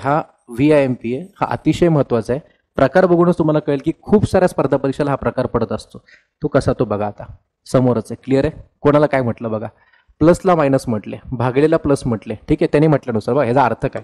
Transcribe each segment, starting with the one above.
हा VIMP आहे, हा अतिशय महत्त्वाचा आहे. प्रकार बघूनच तुम्हाला कळेल की खूप साऱ्या स्पर्धा परीक्षेला हा प्रकार पडत असतो. तो कसा तो बघा आता समोरच आहे. क्लिअर आहे. कोणाला काय म्हटलं बघा, प्लसला मायनस म्हटले, भागिलेला प्लस म्हटले. ठीक आहे, त्याने म्हटल्यानुसार बघा ह्याचा अर्थ काय,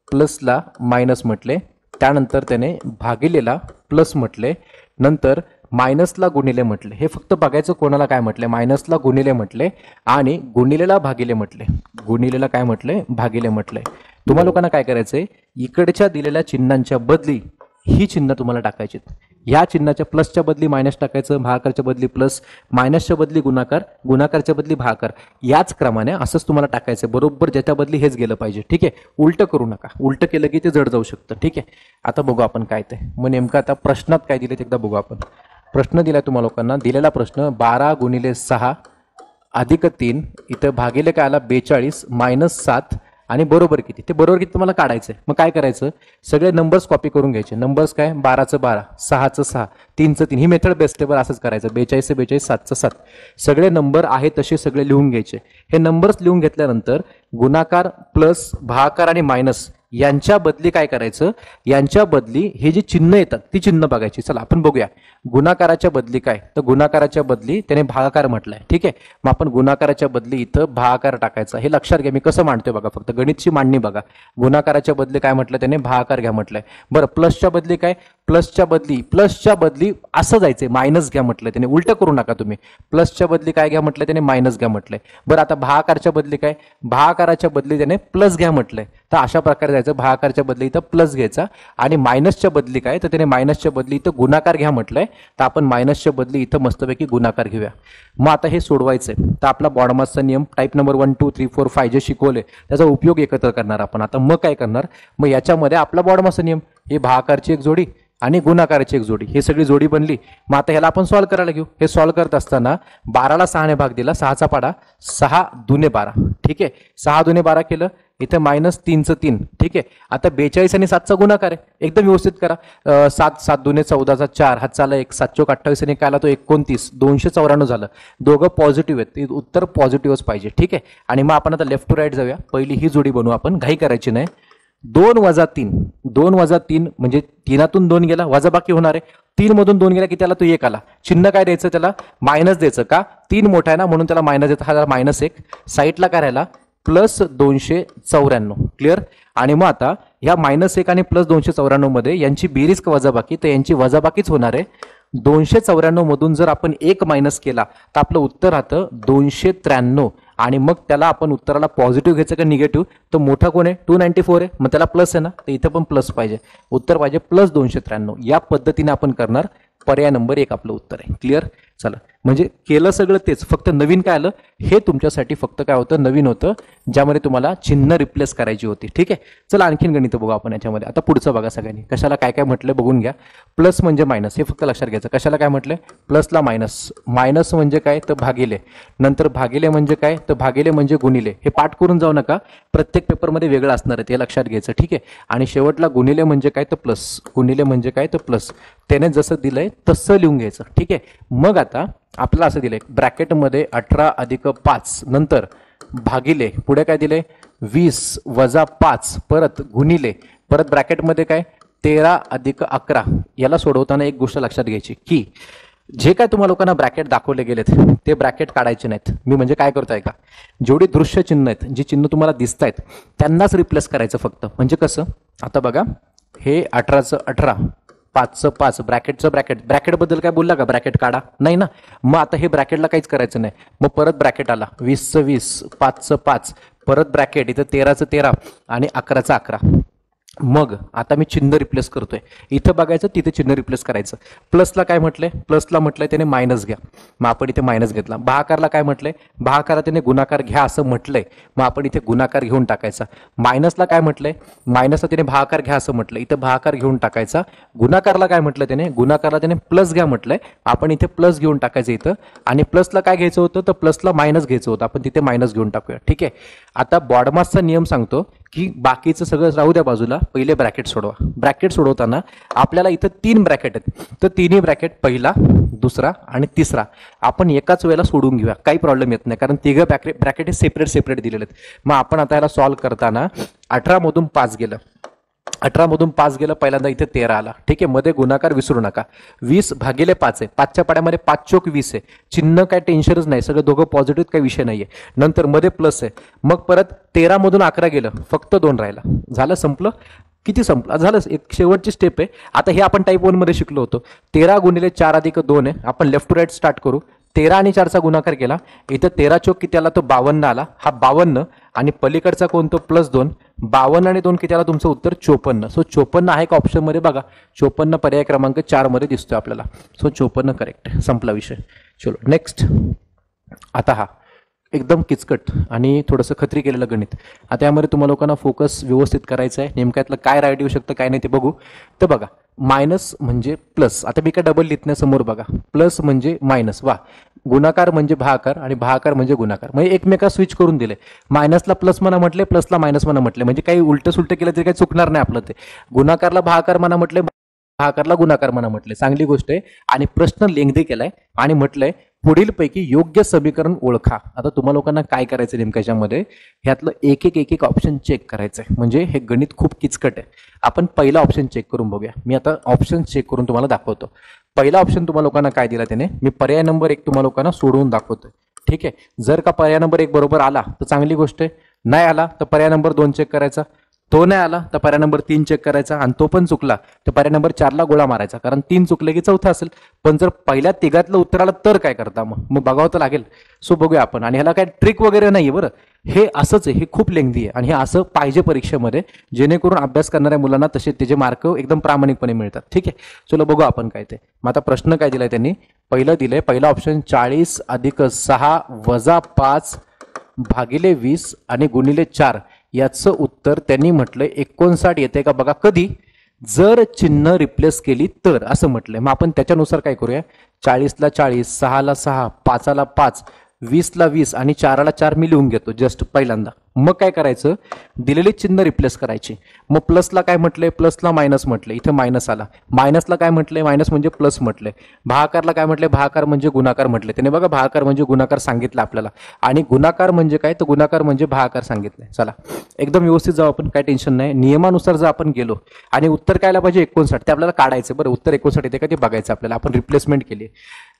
प्लसला मायनस म्हटले, त्यानंतर त्याने भागिलेला प्लस म्हटले, नंतर मायनसला गुणिले म्हटले. हे फक्त बघायचं कोणाला काय म्हटले, मायनसला गुणिले म्हटले आणि गुणिलेला भागिले म्हटले. गुणिलेला काय म्हटले, भागिले म्हटले. तुम्हा लोकांना काय करायचंय, इकडच्या दिलेल्या चिन्हांच्या बदली ही चिन्ह तुम्हाला टाकायची. या चिन्हाच्या प्लसच्या बदली मायनस टाकायचं, भागाकारच्या बदली प्लस, मायनसच्या बदली गुणाकार, गुणाकारच्या बदली भागाकार. याच क्रमाने असंच तुम्हाला टाकायचं. बरोबर ज्याच्या बदली हेच गेलं पाहिजे. ठीक आहे, उलटं करू नका. उलटं केलं की ते जड जाऊ शकतं. ठीक आहे, आता बघू आपण काय ते. मग नेमकं आता प्रश्नात काय दिले ते एकदा बघू आपण. प्रश्न दिलाय तुम्हाला लोकांना. दिलेला प्रश्न 12 गुणिले 6 अधिक 3, इथं भागिले काय आला 42 मायनस 7 आणि बरोबर किती, ते बरोबर किती तुम्हाला काढायचं आहे. मग काय करायचं, सगळे नंबर्स कॉपी करून घ्यायचे. नंबर्स काय, 12चं 12, 6चं 6, 3चं 3. ही मेथड बेस्ट आहे बरं. असंच करायचं. 42चं 42, 7चं 7. सगळे नंबर आहेत तसे सगळे लिहून घ्यायचे. हे नंबर्स लिहून घेतल्यानंतर गुणाकार प्लस भागाकार आणि मायनस यांच्या बदली काय करायचं, यांच्या बदली हे जे चिन्ह येतात ती चिन्ह बघायची. चला आपण बघूया. गुणाकाराच्या बदली काय, तर गुणाकाराच्या बदली त्याने भागाकार म्हटलाय. ठीक आहे, मग आपण गुणाकाराच्या बदली इथं भागाकार टाकायचा. हे लक्षात घ्या, मी कसं मांडतोय बघा, फक्त गणितची मांडणी बघा. गुणाकाराच्या बदली काय म्हटलं त्याने, भागाकार घ्या म्हटलंय. बरं, प्लसच्या बदली काय, प्लसच्या बदली असं जायचंय, मायनस घ्या म्हटलंय त्याने. उलटं करू नका तुम्ही. प्लसच्या बदली काय घ्या म्हटलंय त्याने, मायनस घ्या म्हटलंय. बरं, आता भागाकारच्या बदली काय, भागाकाराच्या बदली त्याने प्लस घ्या म्हटलंय. तर अशा प्रकारे जायचं. भागाकारच्या बदली इथं प्लस घ्यायचा आणि मायनसच्या बदली काय, तर त्याने मायनसच्या बदली इथं गुणाकार घ्या म्हटलंय. तर आपण मायनसच्या बदली इथं मस्तपैकी गुणाकार घेऊया. मग आता हे सोडवायचंय. तर आपला बॉडमासचा नियम टाईप नंबर 1 2 3 4 5 जे शिकवले त्याचा उपयोग एकत्र करणार आपण. आता मग काय करणार, मग याच्यामध्ये आपला बॉडमासचा नियम, हे भागाकारची एक जोडी आणि गुणाकाराची एक जोडी, हे सगळी जोडी बनली. मग आता ह्याला आपण सॉल्व्ह करायला घेऊ. हे सॉल्व्ह करत असताना 12ला 6ने भाग दिला, 6चा पाडा, 6 दुने 12. ठीक आहे, 6 दुने 12 केलं, इथे मायनस 3चं 3. ठीक आहे, आता 42 आणि 7चा गुणाकार आहे. एकदम व्यवस्थित करा. 7 7 दुने 14चा 4, हात चाला 1, 7 चोक 28 आणि काय आला तो 29, 294 झालं. दोघं पॉझिटिव्ह आहेत, उत्तर पॉझिटिव्हच पाहिजे. ठीक आहे, आणि मग आपण आता लेफ्ट टू राईट जाऊया. पहिली ही जोडी बनवू आपण, घाई करायची नाही. 2 वजा 3, 2 वजा 3 म्हणजे 3तून 2 गेला, वजा बाकी होणार आहे. 3 मधून 2 गेला की त्याला तो 1 आला. चिन्ह काय द्यायचं, त्याला मायनस द्यायचं. का, 3 मोठा आहे ना म्हणून त्याला मायनस द्यायचं. हा -1 साईडला काय राहिला, प्लस 294. क्लिअर. आणि मग आता ह्या -1 आणि प्लस 294 मध्ये यांची बेरीज का वजाबाकी, तर यांची वजाबाकीच होणार आहे. 294 मधून जर आपण 1 मायनस केला तर आपलं उत्तर राहतं 293. आणि मग त्याला आपण उत्तराला पॉझिटिव्ह घ्यायचं का निगेटिव्ह, तर मोठा कोण आहे, 294 आहे, मग त्याला प्लस आहे ना, तर इथं पण प्लस पाहिजे. उत्तर पाहिजे प्लस 293. या पद्धतीने आपण करणार. पर्याय नंबर 1 आपलं उत्तर आहे. क्लिअर. चला, म्हणजे केलं सगळं तेच, फक्त नवीन काय आलं, हे तुमच्यासाठी फक्त काय होतं, नवीन होतं, ज्यामध्ये तुम्हाला चिन्ह रिप्लेस करायची होती. ठीक आहे, चला आणखीन गणित बघू आपण याच्यामध्ये. आता पुढचं बघा सगळ्यांनी, कशाला काय काय म्हटलं बघून घ्या. प्लस म्हणजे मायनस, हे फक्त लक्षात घ्यायचं. कशाला काय म्हटलंय, प्लसला मायनस, मायनस म्हणजे काय, तर भागिले, नंतर भागिले म्हणजे काय, तर भागिले म्हणजे गुणिले. हे पाठ करून जाऊ नका, प्रत्येक पेपरमध्ये वेगळं असणार आहे, ते लक्षात घ्यायचं. ठीक आहे, आणि शेवटला गुणिले म्हणजे काय, तर प्लस, गुणिले म्हणजे काय, तर प्लस. त्याने जसं दिलंय तसं लिहून घ्यायचं. ठीक आहे, मग आता आपल्याला असं दिलंय ब्रॅकेटमध्ये 18 अधिक 5, नंतर भागिले, पुढे काय दिले 20 वजा 5, परत गुणिले, परत ब्रॅकेटमध्ये काय 13 अधिक 11. याला सोडवताना एक गोष्ट लक्षात घ्यायची की जे काय तुम्हाला लोकांना ब्रॅकेट दाखवले गेलेत ते ब्रॅकेट काढायचे नाहीत. मी म्हणजे काय करतोय का, जेवढी दृश्य चिन्ह आहेत, जी चिन्ह तुम्हाला दिसत आहेत त्यांनाच रिप्लेस करायचं फक्त. म्हणजे कसं, आता बघा हे 18चं 18, 5चं 5, ब्रॅकेटचं ब्रॅकेट. ब्रॅकेटबद्दल काय बोलला का, ब्रॅकेट काढा नाही ना. मग आता हे ब्रॅकेटला काहीच करायचं नाही. मग परत ब्रॅकेट आला, 20चं 20, 5चं 5, परत ब्रॅकेट, इथं 13चं 13 आणि 11चं 11. मग आता मी चिन्ह रिप्लेस करतोय, इथं बघायचं तिथे चिन्ह रिप्लेस करायचं. प्लसला काय म्हटलंय, प्लसला म्हटलंय त्याने मायनस घ्या, मग आपण इथे मायनस घेतला. भागाकारला काय म्हटलंय, भागाकारा त्याने गुणाकार घ्या असं म्हटलंय, मग आपण इथे गुणाकार घेऊन टाकायचा. मायनसला काय म्हटलंय, मायनसला त्याने भागाकार घ्या असं म्हटलंय, इथं भागाकार घेऊन टाकायचा. गुणाकारला काय म्हटलं त्याने, गुणाकारला त्याने प्लस घ्या म्हटलंय, आपण इथे प्लस घेऊन टाकायचं इथं. आणि प्लसला काय घ्यायचं होतं, तर प्लसला मायनस घ्यायचं होतं, आपण तिथे मायनस घेऊन टाकूया. ठीक आहे, आता बॉडमासचा नियम सांगतो की बाकीचं सगळं राहू द्या बाजूला, पहिले ब्रॅकेट सोडवा. ब्रॅकेट सोडवताना आपल्याला इथं 3 ब्रॅकेट आहेत, तर तिन्ही ब्रॅकेट पहिला, दुसरा आणि तिसरा आपण एकाच वेळेला सोडून घेऊया, काही प्रॉब्लेम येत नाही, कारण तिघं ब्रॅकेट हे सेपरेट दिलेले आहेत. मग आपण आता याला सॉल्व्ह करताना 18 मधून 5 गेलं, 18 मधून 5 गेलं, पहिल्यांदा इथे 13 आला. ठीक आहे, मध्ये गुणाकार विसरू नका. 20 भागिले 5 आहे, 5च्या पाड्यामध्ये 5 चोक 20 आहे. चिन्ह काय टेन्शनच नाही, सगळं दोघं पॉझिटिव्ह, काही विषय नाहीये. नंतर मध्ये प्लस आहे, मग परत 13 मधून 11 गेलं, फक्त 2 राहिला. झालं, संपलं. किती संपलं, झालं. एक शेवटची स्टेप आहे. आता हे आपण टाईप 1 मध्ये शिकलो होतो. 13 गुणिले 4 अधिक 2 आहे. आपण लेफ्ट टू राईट स्टार्ट करू. 13 आणि 4चा गुणाकार केला, इथं 13 चोक किती आला, तो 52 आला. हा 52 आणि पलीकडचा कोणतो +2, 52 आणि 2 किती आला, तुमचं उत्तर 54. सो 54 आहे का ऑप्शन मध्ये बघा, 54 पर्याय क्रमांक 4 मध्ये दिसतोय आपल्याला. So 54 correct. संपला विषय. चलो नेक्स्ट. आता हा एकदम किचकट आणि थोडंसं खत्री केलेलं गणित. आता यामध्ये तुम्हाला लोकांना फोकस व्यवस्थित करायचं आहे. नेमक्या यातलं काय राईट येऊ शकतं काय नाही ते बघू. तर बघा, मायनस म्हणजे प्लस. आता मी काय डबल लिहित नाही, समोर बघा, प्लस म्हणजे मायनस. वा, गुणाकार म्हणजे भागाकार आणि भागाकार म्हणजे गुणाकार, म्हणजे एकमेका स्विच करून दिले. मायनसला प्लस म्हणा म्हटले, प्लसला मायनस म्हणा म्हटले, म्हणजे काही उलट सुलट केलं तरी काही चुकणार नाही आपलं. ते गुणाकारला भागाकार म्हणा म्हटले, भागाकारला गुणाकार म्हणा म्हटले, चांगली गोष्ट आहे. आणि प्रश्न लेंगदी केलाय आणि म्हटलंय पुढीलपैकी योग्य समीकरण ओळखा. आता तुम्हाला लोकांना काय करायचं नेमकं याच्यामध्ये, ह्यातलं एक एक ऑप्शन चेक करायचंय. म्हणजे हे गणित खूप किचकट आहे. आपण पहिला ऑप्शन चेक करून बघूया. मी आता ऑप्शन चेक करून तुम्हाला दाखवतो. पहिला ऑप्शन तुम्हाला लोकांना काय दिला त्याने, मी पर्याय नंबर 1 तुम्हाला लोकांना सोडवून दाखवतोय. ठीक आहे, जर का पर्याय नंबर 1 बरोबर आला तर चांगली गोष्ट आहे. नाही आला तर पर्याय नंबर 2 चेक करायचा. तो नाही आला तर पर्याय नंबर 3 चेक करायचा. आणि तो पण चुकला तर पर्याय नंबर 4ला गोळा मारायचा, कारण 3 चुकले की चौथा असेल. पण जर पहिल्या तिघातलं उत्तर आलं तर काय करता, मग बघावं तर लागेल. सो बघूया आपण. आणि ह्याला काय ट्रिक वगैरे नाहीये बरं, हे असंच आहे. हे खूप लेंथी आहे आणि हे असं पाहिजे परीक्षेमध्ये, जेणेकरून अभ्यास करणाऱ्या मुलांना तसे त्याचे मार्क एकदम प्रामाणिकपणे मिळतात. ठीक आहे, चलो बघू आपण काय ते. मग आता प्रश्न काय दिलाय त्यांनी, पहिलं दिलंय, पहिला ऑप्शन 40 अधिक 6 वजा 5 भागिले 20 आणि गुणिले 4. याचं उत्तर त्यांनी म्हटलंय 59 येते का बघा. कधी, जर चिन्ह रिप्लेस केली तर, असं म्हटलंय. मग आपण त्याच्यानुसार काय करूया, 40ला 40, 6ला 6, 5ला 5, 20ला 20 आणि 4ला 4 मी लिहून घेतो जस्ट पहिल्यांदा. मग काय करायचं, दिलेले चिन्ह रिप्लेस करायचे. मग प्लसला काय म्हटलंय, प्लसला मायनस म्हटलंय, इथे मायनस आला. मायनसला काय म्हटलंय, मायनस म्हणजे प्लस म्हटलंय. भागाकारला काय म्हटलंय, भागाकार म्हणजे गुणाकार म्हटलंय. त्याने बघा भागाकार म्हणजे गुणाकार सांगितलं आपल्याला. आणि गुणाकार म्हणजे काय, तर गुणाकार म्हणजे भागाकार सांगितलंय. चला एकदम व्यवस्थित जाऊ आपण, काय टेन्शन नाही. नियमानुसार जर आपण गेलो आणि उत्तर कायला पाहिजे 59, ते आपल्याला काढायचं. बरं, उत्तर 59 येते का ते बघायचं आपल्याला. आपण रिप्लेसमेंट केली.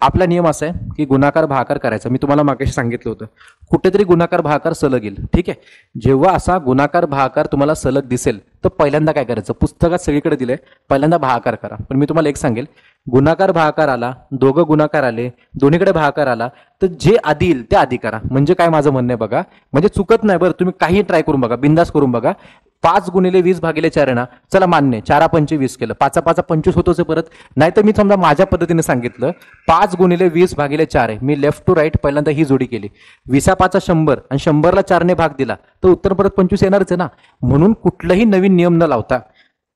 आपला नियम असा आहे की गुणाकार भागाकार करायचा. मी तुम्हाला मागाशी सांगितलं होतं, कुठेतरी गुणाकार भागाकार सलग येईल. ठीक आहे, जेव्हा असा गुणाकार भागाकार तुम्हाला सलग दिसेल तर पहिल्यांदा काय करायचं, पुस्तकात सगळीकडे दिलंय, पहिल्यांदा भागाकार करा. पण मी तुम्हाला एक सांगेल, गुणाकार भागाकार आला, दोघं गुणाकार आले, दोन्हीकडे भागाकार आला, तर जे आधी येईल ते आधी करा. म्हणजे काय माझं म्हणणं आहे बघा, म्हणजे चुकत नाही. बरं, तुम्ही काही ट्राय करून बघा, बिंदास करून बघा. 5 गुणिले 20 भागिले 4 आहे ना, चला मान्य, 4 पंचे 20 केलं, 5 5 25 होतोच परत. नाही तर मी समजा माझ्या पद्धतीने सांगितलं, 5 गुणिले 20 भागिले 4 आहे, मी लेफ्ट टू राईट पहिल्यांदा ही जोडी केली. 20 5 100 आणि 100ला 4ने भाग दिला तर उत्तर परत 25 येणारच आहे ना. म्हणून कुठलाही नवीन नियम न लावता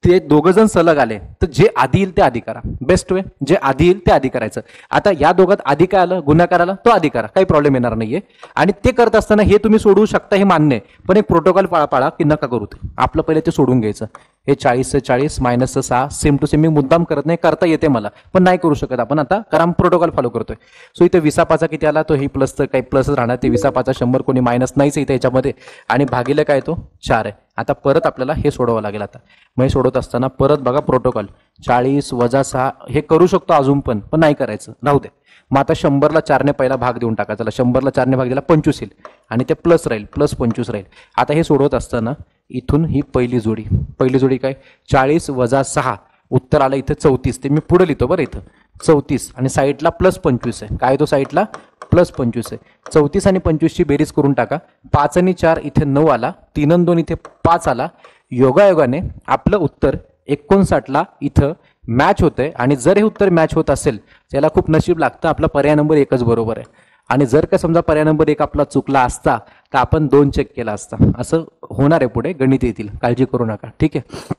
ते दोघं जण सलग आले तर जे आधी येईल ते आधी करा. बेस्ट वे, जे आधी येईल ते आधी करायचं. आता या दोघात आधी काय आलं, गुणाकार आला, तो आधी करा, काही प्रॉब्लेम येणार नाहीये. आणि ते करत असताना हे तुम्ही सोडवू शकता, हे मान्य आहे. पण एक प्रोटोकॉल पाळा की नका करू ते. आपलं पहिले ते सोडून घ्यायचं. हे 40 40 मायनस 6 सेम टू सेम मी मुद्दाम करत नाही, करता येते मला, पण नाही करू शकत आपण आता, कारण प्रोटोकॉल फॉलो करतोय. सो इथे 20 5 किती आला, तो ही प्लस, तर काही प्लसच राहणार. ते 20 5 100, कोणी मायनस नाहीच इथे याच्यामध्ये. आणि भागिले काय, तो 4 आहे. आता परत आपल्याला हे सोडवावं लागेल. आता मग हे सोडवत असताना परत बघा प्रोटोकॉल, 40 वजा 6 हे करू शकतो अजून, पण नाही करायचं, राहू दे. मग आता 100ला 4ने पहिला भाग देऊन टाका. चला 100ला 4ने भाग दिला 25 येईल आणि ते प्लस राहील, प्लस 25 राहील. आता हे सोडवत असताना इथून ही पहिली जोडी काय, 40 वजा 6, उत्तर आलं इथं 34. ते मी पुढे लिहितो बरं, इथं 34 आणि साईडला प्लस 25 आहे. काय तो साईडला प्लस 25 आहे. 34 आणि 25 ची बेरीज करून टाका. 5 आणि 4 इथे 9 आला, 3 आणि 2 इथे 5 आला. योगायोगाने आपलं उत्तर 59ला इथं मॅच होतंय. आणि जर हे उत्तर मॅच होत असेल त्याला खूप नशीब लागतं, आपला पर्याय नंबर 1च बरोबर आहे. आणि जर का समजा पर्याय नंबर 1 आपला चुकला असता तर आपण 2 चेक केला असता. असं होणार आहे पुढे, गणित येतील, काळजी करू नका. ठीक आहे,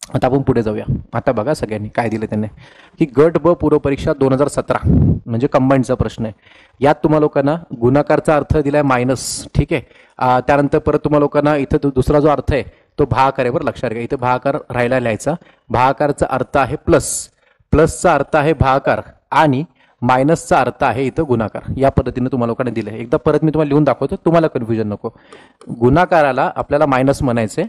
आता आपण पुढे जाऊया. आता बघा सगळ्यांनी काय दिलं त्यांनी, की गट ब पूर्व परीक्षा 2017 म्हणजे कंबाईंडचा प्रश्न आहे. यात तुम्हाला लोकांना गुणाकारचा अर्थ दिलाय मायनस. ठीक आहे, त्यानंतर परत तुम्हाला लोकांना इथं दुसरा जो अर्थ आहे तो भागाकार आहे. बरं लक्षात घ्या, इथं भागाकार राहायला लिहायचा. भागाकारचा अर्थ आहे प्लस, प्लसचा अर्थ आहे भागाकार आणि मायनसचा अर्थ आहे इथं गुणाकार. या पद्धतीने तुम्हाला लोकांना दिलं. एकदा परत मी तुम्हाला लिहून दाखवतो, तुम्हाला कन्फ्युजन नको. गुणाकाराला आपल्याला मायनस म्हणायचे,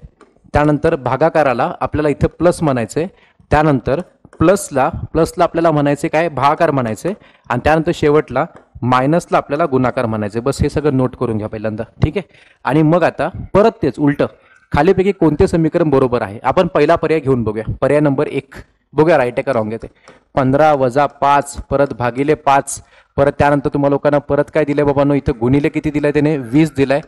त्यानंतर भागाकाराला आपल्याला इथे प्लस म्हणायचे, त्यानंतर प्लसला आपल्याला म्हणायचे काय, भागाकार म्हणायचे, आणि त्यानंतर शेवटला मायनसला आपल्याला गुणाकार म्हणायचे. बस हे सगळं नोट करून घ्या पहिल्यांदा, ठीक आहे. आणि मग आता परत तेच उलट, खालीपैकी कोणते समीकरण बरोबर आहे. आपण पहिला पर्याय घेऊन बघूया, पर्याय नंबर 1 बघूया राईट आहे का रॉंग आहे ते. 15 वजा 5 परत भागिले 5, परत त्यानंतर तुम्हाला लोकांना परत काय दिलंय बाबांनो, इथं गुणिले किती दिलंय त्याने, 20 दिलाय,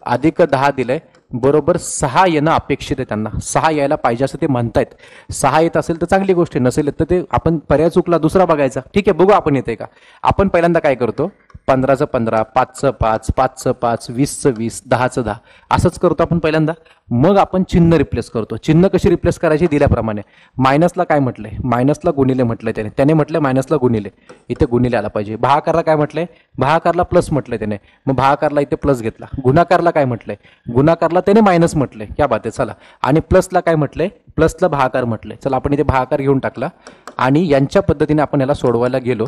अधिक 10 दिलंय, बरोबर 6 येणं अपेक्षित आहे त्यांना. 6 यायला पाहिजे असं ते म्हणतायत. 6 येत असेल तर चांगली गोष्ट, नसेल तर ते आपण पर्याय चुकला, दुसरा बघायचा. ठीक आहे, बघू आपण येते का. आपण पहिल्यांदा काय करतो, 15चं 15, 5चं 5, 5चं 5, 20चं 20, 10चं 10 असंच करतो आपण पहिल्यांदा. मग आपण चिन्ह रिप्लेस करतो. चिन्ह कशी रिप्लेस करायची दिल्याप्रमाणे. मायनसला काय म्हटलंय, मायनसला गुणिले म्हटलंय त्याने म्हटलंय मायनसला गुणिले, इथे गुणिले आला पाहिजे. भागाकारला काय म्हटलंय, भागाकारला प्लस म्हटलंय त्याने, मग भागाकारला इथे प्लस घेतला. गुणाकारला काय म्हटलंय, गुणाकारला त्याने मायनस म्हटलंय, क्या बात आहे. चला, आणि प्लसला काय म्हटलंय, प्लसला भागाकार म्हटलंय. चला आपण इथे भागाकार घेऊन टाकला आणि यांच्या पद्धतीने आपण याला सोडवायला गेलो.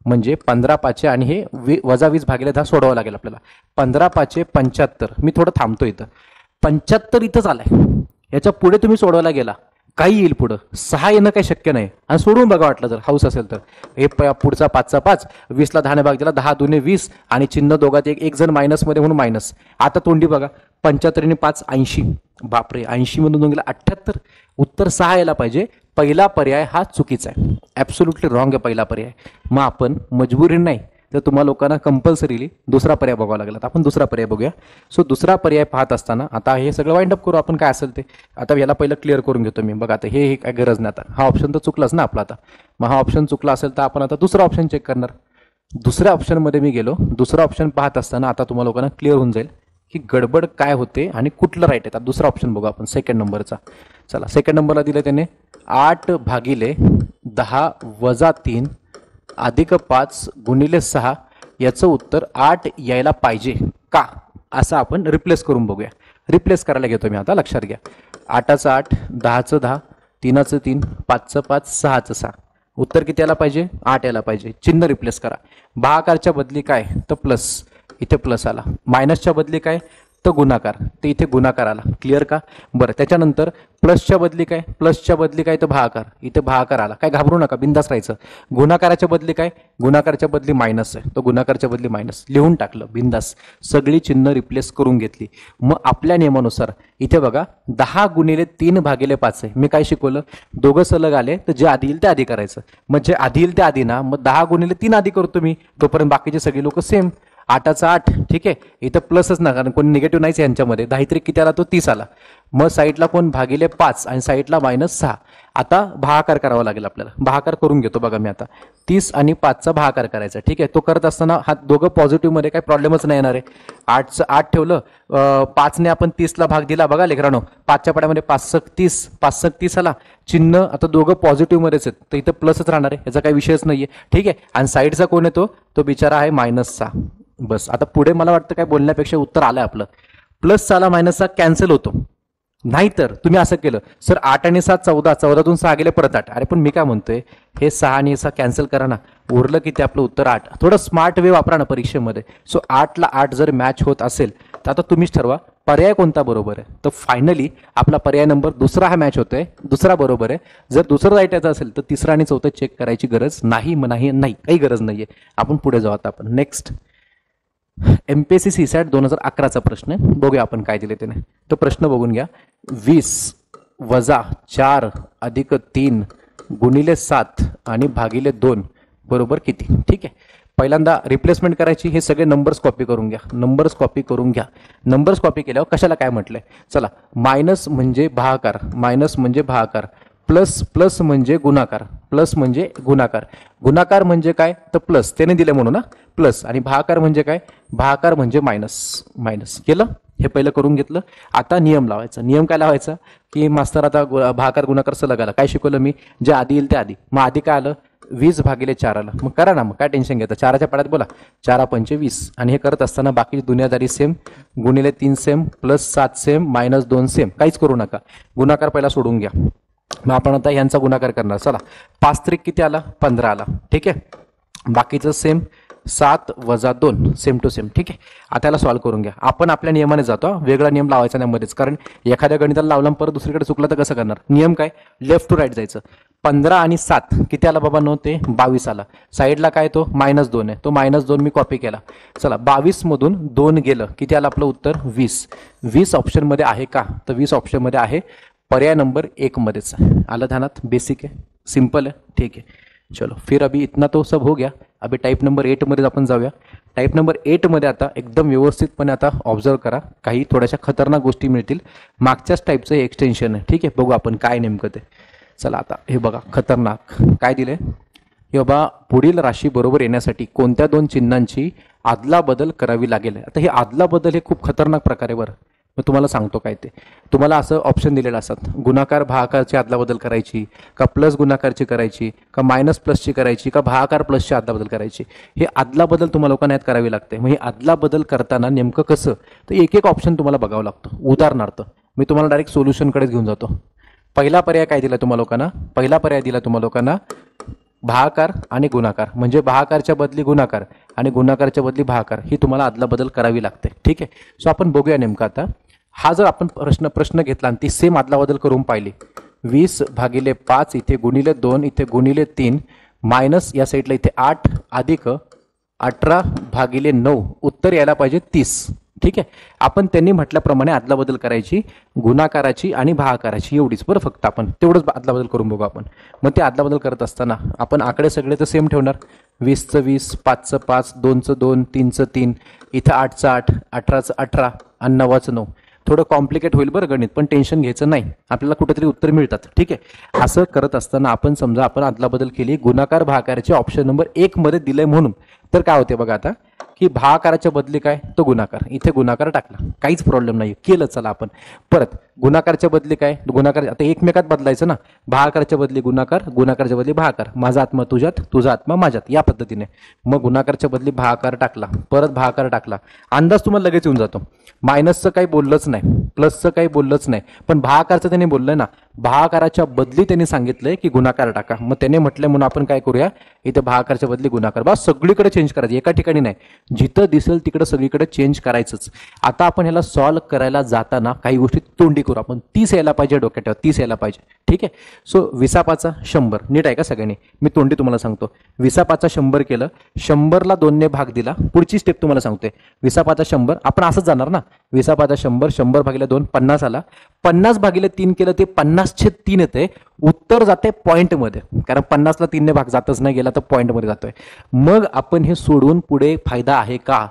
म्हणजे 15 5 आणि हे वजा 20 भागिले 10 सोडवावं लागेल आपल्याला. 15 5 75. मी थोडं थांबतो इथं, 75 इथंच आलाय. याच्या पुढे तुम्ही सोडवायला गेला काही येईल पुढं, 6 येणं काही शक्य नाही. आणि सोडून बघा वाटलं जर हाऊस असेल तर. हे पुढचा 5चा 5, 20ला 10 भाग दिला, 10 दुने 20, आणि चिन्ह दोघात एक जण मायनसमध्ये म्हणून मायनस. आता तोंडी बघा, 75 आणि 5 80. बापरे, 80 मधून गेला 78. उत्तर 6 यायला पाहिजे. पहिला पर्याय हा चुकीचा आहे, ॲब्सोल्युटली रॉंग आहे पहिला पर्याय. मग आपण मजबुरी नाही तर तुम्हाला लोकांना कंपल्सरीली दुसरा पर्याय बघावा लागला. आपण दुसरा पर्याय बघूया. सो दुसरा पर्याय पाहत असताना आता हे सगळं वाइंड अप करू आपण, काय असेल ते. आता याला पहिलं क्लिअर करून घेतो मी. बघा आता हे काय गरज नाही. आता हा ऑप्शन तर चुकलाच ना आपला. आता मग हा ऑप्शन चुकला असेल तर आपण आता दुसरा ऑप्शन चेक करणार. दुसऱ्या ऑप्शनमध्ये मी गेलो. दुसरा ऑप्शन पाहत असताना आता तुम्हाला लोकांना क्लिअर होऊन जाईल की गडबड काय होते आणि कुठलं राईट आहे. दुसरा ऑप्शन बघू आपण, सेकंड नंबरचा. चला, सेकंड नंबरला दिलं त्याने 8 भागिले 10 वजा 3 अधिक 5 गुणिले 6. याचं उत्तर 8 यायला पाहिजे का, असं आपण रिप्लेस करून बघूया. रिप्लेस करायला घेतो मी आता, लक्षात घ्या. 8चं 8, 10चं 10, 3चं 3, 5चं 5, 6चं 6. उत्तर किती यायला पाहिजे, 8 यायला पाहिजे. चिन्ह रिप्लेस करा. भागाकारच्या बदली काय, तर प्लस, इथे प्लस आला. मायनसच्या बदली काय, तर गुणाकार, ते इथे गुणाकार आला. क्लिअर का. बरं, त्याच्यानंतर प्लसच्या बदली काय, प्लसच्या बदली काय तर भागाकार, इथे भागाकार आला. काय घाबरू नका, बिंदास राहायचं. गुणाकाराच्या बदली काय, गुणाकारच्या बदली मायनस आहे, तो गुणाकारच्या बदली मायनस लिहून टाकलं बिंदास. सगळी चिन्ह रिप्लेस करून घेतली. मग आपल्या नियमानुसार इथे बघा 10 गुणिले 3 भागिले 5 आहे. मी काय शिकवलं, दोघं सलग आले तर जे आधी येईल ते आधी करायचं. मग जे आधी येईल ते आधी ना, मग 10 गुणिले 3 आधी करतो मी, तोपर्यंत बाकीचे सगळे लोक सेम. 8चं 8, ठीक आहे. इथं प्लसच ना, कारण कोणी निगेटिव्ह नाहीच यांच्यामध्ये. 10 तरी किती आला, तो 30 आला. मग साईडला कोण, भागिले 5 आणि साईडला -6. आता भागाकार करावा लागेल आपल्याला. भागाकार करून घेतो बघा मी आता. 30 आणि 5चा भागाकार करायचा, ठीक आहे. तो करत असताना हा दोघं पॉझिटिव्हमध्ये काही प्रॉब्लेमच नाही येणार आहे. 8चं 8 ठेवलं, 5ने आपण 30ला भाग दिला. बघा लेकरांनो, 5च्या पाड्यामध्ये 5 30, 5 30 आला. चिन्ह आता दोघं पॉझिटिव्हमध्येच आहेत, तर इथं प्लसच राहणार आहे, याचा काही विषयच नाहीये, ठीक आहे. आणि साईडचा कोण आहे, तो बिचारा आहे -6. बस, आता पुढे मला वाटतं काय बोलण्यापेक्षा उत्तर आलंय आपलं. प्लसचा आला, -6 कॅन्सल होतो. नाहीतर तुम्ही असं केलं, सर 8 आणि 7 14, 14तून 6 गेले परत 8. अरे पण मी काय म्हणतोय, हे 6 आणि 6 कॅन्सल करा ना, उरलं किती आपलं उत्तर 8. थोडं स्मार्ट वे वापरा ना परीक्षेमध्ये. सो 8ला 8 जर मॅच होत असेल तर आता तुम्हीच ठरवा पर्याय कोणता बरोबर आहे. तर फायनली आपला पर्याय नंबर दुसरा हा मॅच होतोय, दुसरा बरोबर आहे. जर दुसरं राईट यायचं असेल तर तिसरा आणि चौथं चेक करायची गरज नाही, काही गरज नाहीये. आपण पुढे जाऊ आता. आपण नेक्स्ट MPSC CSAT 2011चा प्रश्न बघूया आपण काय दिले त्याने. तो प्रश्न बघून घ्या. 20 वजा 4 अधिक 3 गुणिले 7 आणि भागिले 2 बरोबर किती. ठीक आहे, पहिल्यांदा रिप्लेसमेंट करायची. हे सगळे नंबर्स कॉपी करून घ्या. नंबर्स कॉपी करून घ्या. नंबर्स कॉपी केल्यावर कशाला काय म्हटलंय, चला. मायनस म्हणजे भागाकार, मायनस म्हणजे भागाकार. प्लस प्लस म्हणजे गुणाकार, प्लस म्हणजे गुणाकार. गुणाकार म्हणजे काय तर प्लस, त्याने दिले म्हणून ना प्लस. आणि भागाकार म्हणजे काय, भागाकार म्हणजे मायनस. मायनस केलं, हे पहिलं करून घेतलं. आता नियम लावायचा. नियम काय लावायचा की मास्तर आता भागाकार गुणाकार सलग आला. काय शिकवलं मी, जे आधी येईल ते आधी. मग आधी काय आलं, 20 भागिले 4 आलं. मग करा ना, मग काय टेन्शन घेता. 4च्या पाड्यात बोला 4 पंचे 20. आणि हे करत असताना बाकी दुनियादारी सेम. गुणिले 3 सेम, प्लस 7 सेम, -2 सेम. काहीच करू नका. गुणाकार पहिला सोडून घ्या. मग आपण आता यांचा गुणाकार करणार. चला, 5 त्रिक किती आला, 15 आला. ठीक आहे, बाकीचं सेम. 7 वजा 2 सेम टू सेम. ठीक आहे, आता याला सॉल्व्ह करून घ्या. आपण आपल्या नियमाने जातो, वेगळा नियम लावायचा नाही मध्येच, कारण एखाद्या गणिताला लावला परत दुसरीकडे चुकलं तर कसं करणार. नियम काय, लेफ्ट टू राईट जायचं. 15 आणि 7 किती आला बाबा, 9 ते 22 आला. साईडला काय तो -2 आहे, तो -2 मी कॉपी केला. चला 22 मधून 2 गेलं, किती आलं आपलं उत्तर 20. 20 ऑप्शनमध्ये आहे का, तर 20 ऑप्शनमध्ये आहे, पर्याय नंबर 1 मध्येच. आलं ध्यानात, बेसिक आहे, सिंपल आहे. ठीक आहे, चलो फिर अभी इतना तो सब हो गया. अभी टाईप नंबर 8 मध्ये आपण जाऊया. टाईप नंबर 8 मध्ये आता एकदम व्यवस्थितपणे आता ऑब्झर्व करा, काही थोड्याशा खतरनाक गोष्टी मिळतील. मागच्याच टाईपचं हे एक्सटेन्शन आहे. ठीक आहे, बघू आपण काय नेमकं ते. चला आता हे बघा, खतरनाक काय दिले की बाबा, पुढील राशी बरोबर येण्यासाठी कोणत्या 2 चिन्हांची आदला बदल करावी लागेल. आता हे आदला बदल हे खूप खतरनाक प्रकारे, बरं मी तुम्हाला सांगतो काय ते. तुम्हाला असं ऑप्शन दिलेलं असतात, गुणाकार भागाकारची आदलाबदल करायची का प्लस गुणाकारची करायची का मायनस प्लसची करायची का भागाकार प्लसची आदलाबदल करायची. हे आदलाबदल तुम्हाला लोकांना यात करावी लागते. मग हे आदलाबदल करताना नेमकं कसं, तर एक एक ऑप्शन तुम्हाला बघावं लागतं. उदाहरणार्थ मी तुम्हाला डायरेक्ट सोल्युशनकडेच घेऊन जातो. पहिला पर्याय काय दिला तुम्हाला लोकांना, पहिला पर्याय दिला तुम्हाला लोकांना भागाकार आणि गुणाकार, म्हणजे भागाकारच्या बदली गुणाकार आणि गुणाकारच्या बदली भागाकार, ही तुम्हाला आदलाबदल करावी लागते. ठीक आहे, सो आपण बघूया नेमकं आता. हा जर आपण प्रश्न घेतला आणि ती सेम आदलाबदल करून पाहिली, 20/5 इथे -2 इथे -3 मायनस या साईडला इथे 8 अधिक 18/9 उत्तर यायला पाहिजे 30. ठीक आहे, आपण त्यांनी म्हटल्याप्रमाणे आदलाबदल करायची गुणाकाराची आणि भागाकाराची, एवढीच बरं. फक्त आपण तेवढंच आदलाबदल करून बघू आपण. मग ते आदलाबदल करत असताना आपण आकडे सगळे तर सेम ठेवणार. 20चं 20, 5चं 5, 2चं 2, 3चं 3, इथं 8चं 8, 18चं 18 आणि 9चं 9. थोडं कॉम्प्लिकेट होईल बरं गणित, पण टेन्शन घ्यायचं नाही, आपल्याला कुठेतरी उत्तर मिळतात. ठीक आहे, असं करत असताना आपण समजा आपण आदलाबदल केली गुणाकार भागाकारचे ऑप्शन नंबर 1 मध्ये दिलंय म्हणून, तर काय होते बघा आता की भागाकाराच्या बदली काय, तो गुणाकार, इथे गुणाकार टाकला, काहीच प्रॉब्लेम नाही, केलं. चला आपण परत गुणाकारच्या बदली काय, गुणाकार आता एकमेकात बदलायचं ना. भागाकारच्या बदली गुणाकार, गुणाकारच्या बदली भागाकार, माझा आत्मा तुझ्यात, तुझा आत्मा माझ्यात, या पद्धतीने. मग गुणाकारच्या बदली भागाकार टाकला, परत भागाकार टाकला, अंदाज तुम्हाला लगेच येऊन जातो. मायनसचं काही बोललंच नाही, प्लसचं काही बोललंच नाही, पण भागाकारचं त्यांनी बोललंय ना. भागाकाराच्या बदली त्यांनी सांगितलंय की गुणाकार टाका, मग त्याने म्हटलं म्हणून आपण काय करूया, इथे भागाकारच्या बदली गुणाकार, बस सगळीकडे चेंज करायचं, एका ठिकाणी नाही, जिथं दिसेल तिकडे सगळीकडे चेंज करायचंच. आता आपण ह्याला सॉल्व्ह करायला जाताना काही गोष्टी तोंडी करू आपण. 30 यायला पाहिजे डोक्यात, 30 यायला पाहिजे. ठीक आहे, सो 20/5 100, नीट आहे का सगळ्यांनी, मी तोंडी तुम्हाला सांगतो. 20/5 100 केलं, 100ला 2ने भाग दिला. पुढची स्टेप तुम्हाला सांगते, 20/5 100 आपण असंच जाणार ना. 20/5 100, 100/2 50 आला. 50/3 केलं ते 50/3 येते. उत्तर जाते पॉईंटमध्ये, कारण 50ला 3ने भाग जातच नाही, गेला तर पॉईंटमध्ये जातोय. मग आपण हे सोडून पुढे फायदा आहे का,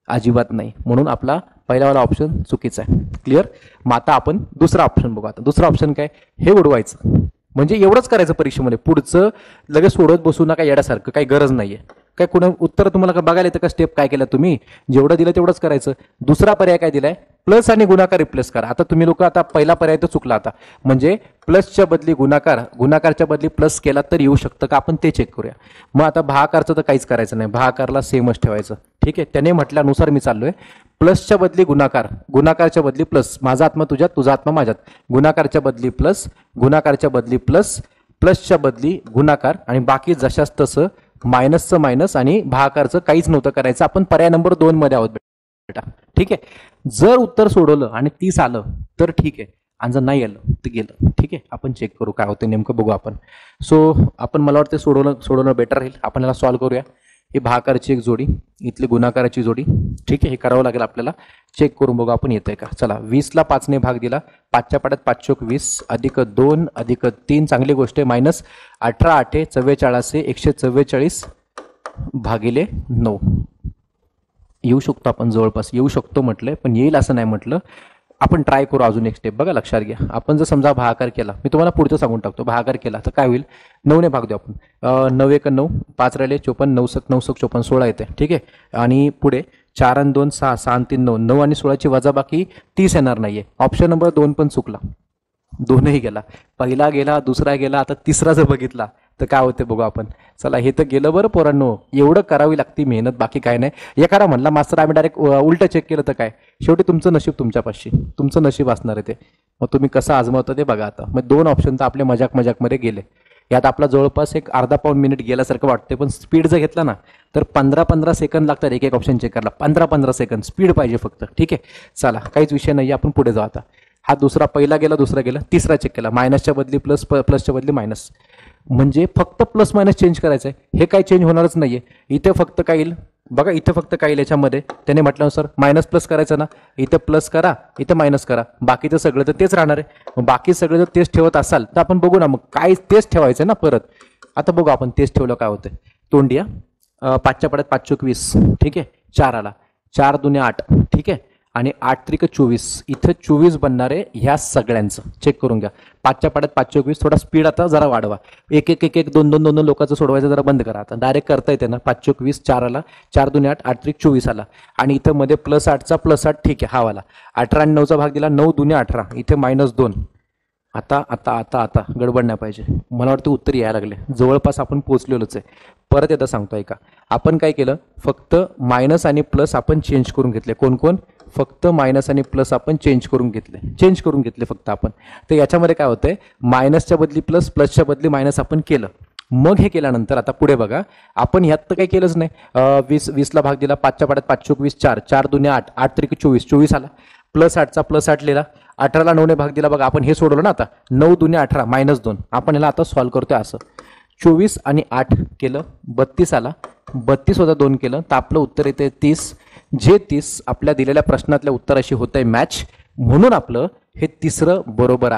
अजिबात नाही. म्हणून आपला पहिलावाला ऑप्शन चुकीचा आहे. क्लिअर. मग आता आपण दुसरा ऑप्शन बघू. आता दुसरा ऑप्शन काय, हे उडवायचं, म्हणजे एवढंच करायचं परीक्षेमध्ये. पुढचं लगेच सोडत बसू नका येण्यासारखं, काही गरज नाहीये. काय कुणा उत्तर तुम्हाला का बघायला येतं का, स्टेप काय केलं तुम्ही, जेवढं दिलं तेवढंच करायचं. दुसरा पर्याय काय दिलाय, प्लस आणि गुणाकार रिप्लेस करा. आता तुम्ही लोक आता पहिला पर्याय तर चुकला आता, म्हणजे प्लसच्या बदली गुणाकार, गुणाकारच्या बदली प्लस केला तर येऊ शकतं का, आपण ते चेक करूया. मग आता भागाकारचं तर काहीच करायचं नाही, भागाकारला सेमच ठेवायचं. ठीक आहे, त्याने म्हटल्यानुसार मी चाललोय. प्लसच्या बदली गुणाकार, गुणाकारच्या बदली प्लस, माझा आत्मा तुझ्यात, तुझा आत्मा माझ्यात, गुणाकारच्या बदली प्लस, गुणाकारच्या बदली प्लस, प्लसच्या बदली गुणाकार, आणि बाकी जशाच तसं मायनसचं मायनस आणि भागाकारचं काहीच नव्हतं करायचं. आपण पर्याय नंबर 2 मध्ये आहोत बेटा. ठीक आहे, जर उत्तर सोडवलं आणि 30 आलं तर ठीक आहे, आणि जर नाही आलं तर गेलं. ठीक आहे, आपण चेक करू काय होतं नेमकं, बघू आपण. सो आपण मला वाटतं सोडवणं बेटर राहील. आपण याला सॉल्व्ह करूया. ही भागाकारची एक जोडी, इथली गुणाकाराची जोडी. ठीक आहे, हे करावं लागेल आपल्याला. चेक करून बघू आपण येतंय का. चला, 20ला 5ने भाग दिला, 5च्या पाड्यात 5 चोक 20 अधिक 2 अधिक 3, चांगली गोष्ट आहे, मायनस 18 8 44 144 भागिले 9. येऊ शकतो आपण, जवळपास येऊ शकतो म्हटलंय, पण येईल असं नाही म्हटलं. आपण ट्राय करू अजून एक स्टेप. बघा लक्षात घ्या, आपण जर समजा भागाकार केला, मी तुम्हाला पुढचं सांगून टाकतो. भागाकार केला तर काय होईल, 9ने भाग देऊ आपण. 9 1 9, 5 राहिले 54, 9 7 9 7 54, 16 येते. ठीक आहे, आणि पुढे 4 आणि 2 6, 6 आणि 3 9, 9 आणि 16ची वजाबाकी 30 येणार नाहीये. ऑप्शन नंबर 2 पण चुकला, 2ही गेला. पहिला गेला, दुसरा गेला, आता तिसरा जर बघितला तर काय होते बघू आपण. चला, हे तर गेलं बरं पोरांनो, एवढं करावी लागते मेहनत, बाकी काय नाही. एखादा म्हणला मास्तर आम्ही डायरेक्ट उलटं चेक केलं तर काय, शेवटी तुमचं नशीब तुमच्यापाशी, तुमचं नशीब असणार आहे ते. मग तुम्ही कसं आजमावतं ते बघा आता. मग 2 ऑप्शन तर आपले मजाकमध्ये गेले. यात आपला जवळपास एक अर्धा पाऊण मिनिट गेल्यासारखं वाटते, पण स्पीड जर घेतला ना तर 15-15 सेकंद लागतात एक एक ऑप्शन चेक करायला. 15-15 सेकंद स्पीड पाहिजे फक्त. ठीक आहे, चला काहीच विषय नाही, आपण पुढे जाऊ आता. हा दुसरा पहिला गेला, दुसरा गेला, तिसरा चेक केला. मायनसच्या बदली प्लस, प्लसच्या बदली मायनस. म्हणजे फक्त प्लस मायनस चेंज करायचं आहे, हे काही चेंज होणारच नाहीये. इथे फक्त काय येईल बघा, इथं फक्त काय येईल याच्यामध्ये त्याने म्हटल्यानुसार मायनस प्लस करायचं ना, इथं प्लस करा, इथं मायनस करा, बाकीचं सगळं तर तेच राहणार आहे. मग बाकी सगळं जर तेच ठेवत असाल तर आपण बघू ना, मग काय तेच ठेवायचं ना परत. आता बघू आपण तेच ठेवलं काय होतं. तोंडी 5च्या पाड्यात 5 चोक 20. ठीक आहे, 4 आला, 4 दुने 8. ठीक आहे, आणि 8 त्रिक 24. इथं 24 बनणार आहे ह्या सगळ्यांचं. चेक करून घ्या. 5च्या पाड्यात 5 चोक 20. थोडा स्पीड आता जरा वाढवा. एक एक एक एक 2-2 लोकांचं सोडवायचं जरा बंद करा. आता डायरेक्ट करता येते ना. 5 चोक 20, 4 आला, 4 दुने 8, 8 त्रिक 24 आला, आणि इथं मध्ये प्लस 8चा प्लस 8. ठीक आहे, हा वाला 18 आणि 9चा भाग दिला, 9 दुने 18. इथे -2. आता आता आता आता गडबड नाही पाहिजे. मला वाटतं उत्तर यायला लागले, जवळपास आपण पोहोचलेलोच आहे. परत एकदा सांगतोय का, आपण काय केलं, फक्त मायनस आणि प्लस आपण चेंज करून घेतले. कोण कोण? फक्त मायनस आणि प्लस आपण चेंज करून घेतले फक्त आपण. तर याच्यामध्ये काय होतंय, मायनसच्या बदली प्लस, प्लसच्या बदली मायनस आपण केलं. मग हे केल्यानंतर आता पुढे बघा, आपण ह्यात तर काही केलंच नाही. 20ला भाग दिला, 5च्या पाड्यात 5 चोक 20, 4, 4 दुने 8, 8 त्रिक 24, 24 आला, प्लस 8चा प्लस 8 लिहिला, 18ला 9ने भाग दिला. बघा आपण हे सोडवलं ना आता, 9 दुने 18 -2. आपण ह्याला आता सॉल्व्ह करतोय असं. 24 आणि 8 केलं, 32 आला, 32 वजा 2 केलं, तर आपलं उत्तर येते 30. जे 30 आपल्या दिलेल्या प्रश्नातल्या उत्तराशी होतंय मॅच, म्हणून आपलं हे तिसरं बरोबर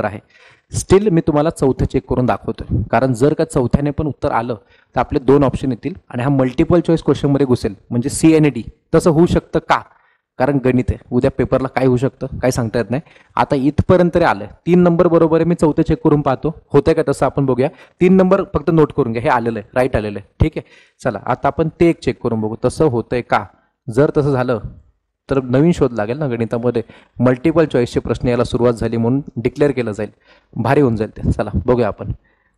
आहे. स्टील मी तुम्हाला चौथं चेक करून दाखवतोय, कारण जर का चौथ्याने पण उत्तर आलं तर आपले 2 ऑप्शन येतील आणि हा मल्टिपल चॉईस क्वेश्चनमध्ये घुसेल. म्हणजे सी आणि डी. तसं होऊ शकतं का? कारण गणित आहे, उद्या पेपरला काय होऊ शकतं काय सांगता येत नाही. आता इथपर्यंत आलं, 3 नंबर बरोबर आहे. मी चौथं चेक करून पाहतो होतंय का तसं, आपण बघूया. 3 नंबर फक्त नोट करून घ्या, हे आलेलं आहे, राईट आलेलं आहे. ठीक आहे, चला आता आपण ते एक चेक करून बघू तसं होतंय का. जर तसं झालं तर नवीन शोध लागेल ना गणितामध्ये. मल्टिपल चॉईसचे प्रश्न यायला सुरुवात झाली म्हणून डिक्लेअर केलं जाईल, भारी होऊन जाईल ते. चला बघूया आपण.